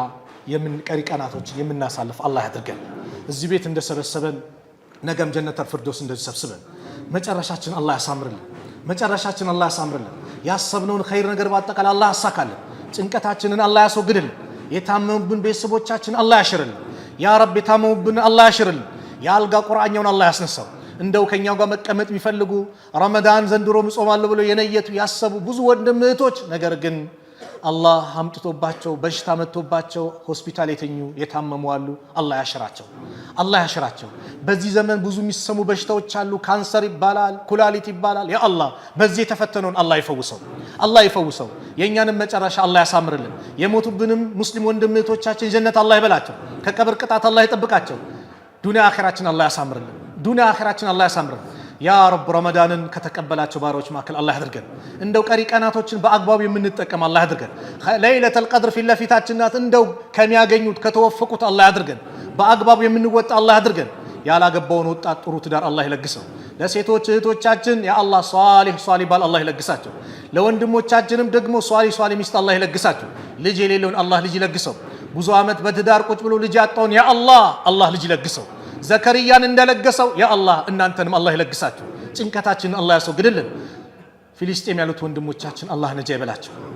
ቀሪ ቀናቶችን የምናሳልፍ አላህ ያድርገን። እዚህ ቤት እንደሰበሰበን ነገም ጀነተል ፊርደውስ እንደዚህ ሰብስበን መጨረሻችን አላህ ያሳምርልን። መጨረሻችን አላህ ያሳምርልን። ያሰብነውን ኸይር ነገር በአጠቃላይ አላህ ያሳካልን። ጭንቀታችንን አላህ ያስወግድልን። የታመሙብን ቤተሰቦቻችን አላህ ያሽርልን። ያ ረብ የታመሙብን አላህ ያሽርልን። የአልጋ ቁርአኛውን አላህ ያስነሳው። እንደው ከኛው ጋር መቀመጥ የሚፈልጉ ረመዳን ዘንድሮ ምጾማለሁ ብለው የነየቱ ያሰቡ ብዙ ወንድም እህቶች ነገር ግን አላህ አምጥቶባቸው በሽታ መጥቶባቸው ሆስፒታል የተኙ የታመሙ አሉ። አላህ ያሽራቸው፣ አላህ ያሽራቸው። በዚህ ዘመን ብዙ የሚሰሙ በሽታዎች አሉ። ካንሰር ይባላል፣ ኩላሊት ይባላል። ያ አላህ በዚህ የተፈተነውን አላህ ይፈውሰው፣ አላህ ይፈውሰው። የእኛንም መጨረሻ አላህ ያሳምርልን። የሞቱብንም ሙስሊም ወንድም እህቶቻችን ጀነት አላህ ይበላቸው፣ ከቀብር ቅጣት አላህ ይጠብቃቸው። ዱንያ አኺራችን አላህ ያሳምርልን፣ ዱንያ አኺራችን አላህ ያሳምርልን። ያ ረብ ረመዳንን ከተቀበላቸው ባሪያዎች መካከል አላህ ያድርገን። እንደው ቀሪ ቀናቶችን በአግባቡ የምንጠቀም አላህ ያድርገን። ለይለተል ቀድር ፊት ለፊታችን ናት። እንደው ከሚያገኙት ከተወፈቁት አላህ ያድርገን። በአግባቡ የምንወጣ አላህ ያድርገን። ያላገባውን ወጣት ጥሩ ትዳር አላህ ይለግሰው። ለሴቶች እህቶቻችን ያ አላህ ሷሊህ ባል አላህ ይለግሳቸው። ለወንድሞቻችንም ደግሞ ሷሊህ ሚስት አላህ ይለግሳቸው። ልጅ የሌለውን አላህ ልጅ ይለግሰው። ብዙ ዓመት በትዳር ቁጭ ብሎ ልጅ ያጣውን ያ አላህ ልጅ ይለግሰው። ዘከርያን እንደለገሰው ያ አላህ እናንተንም አላህ ይለግሳችሁ። ጭንቀታችንን አላህ ያስወግድልን። ፊሊስጤም ያሉት ወንድሞቻችን አላህ ነጃ ይበላቸው።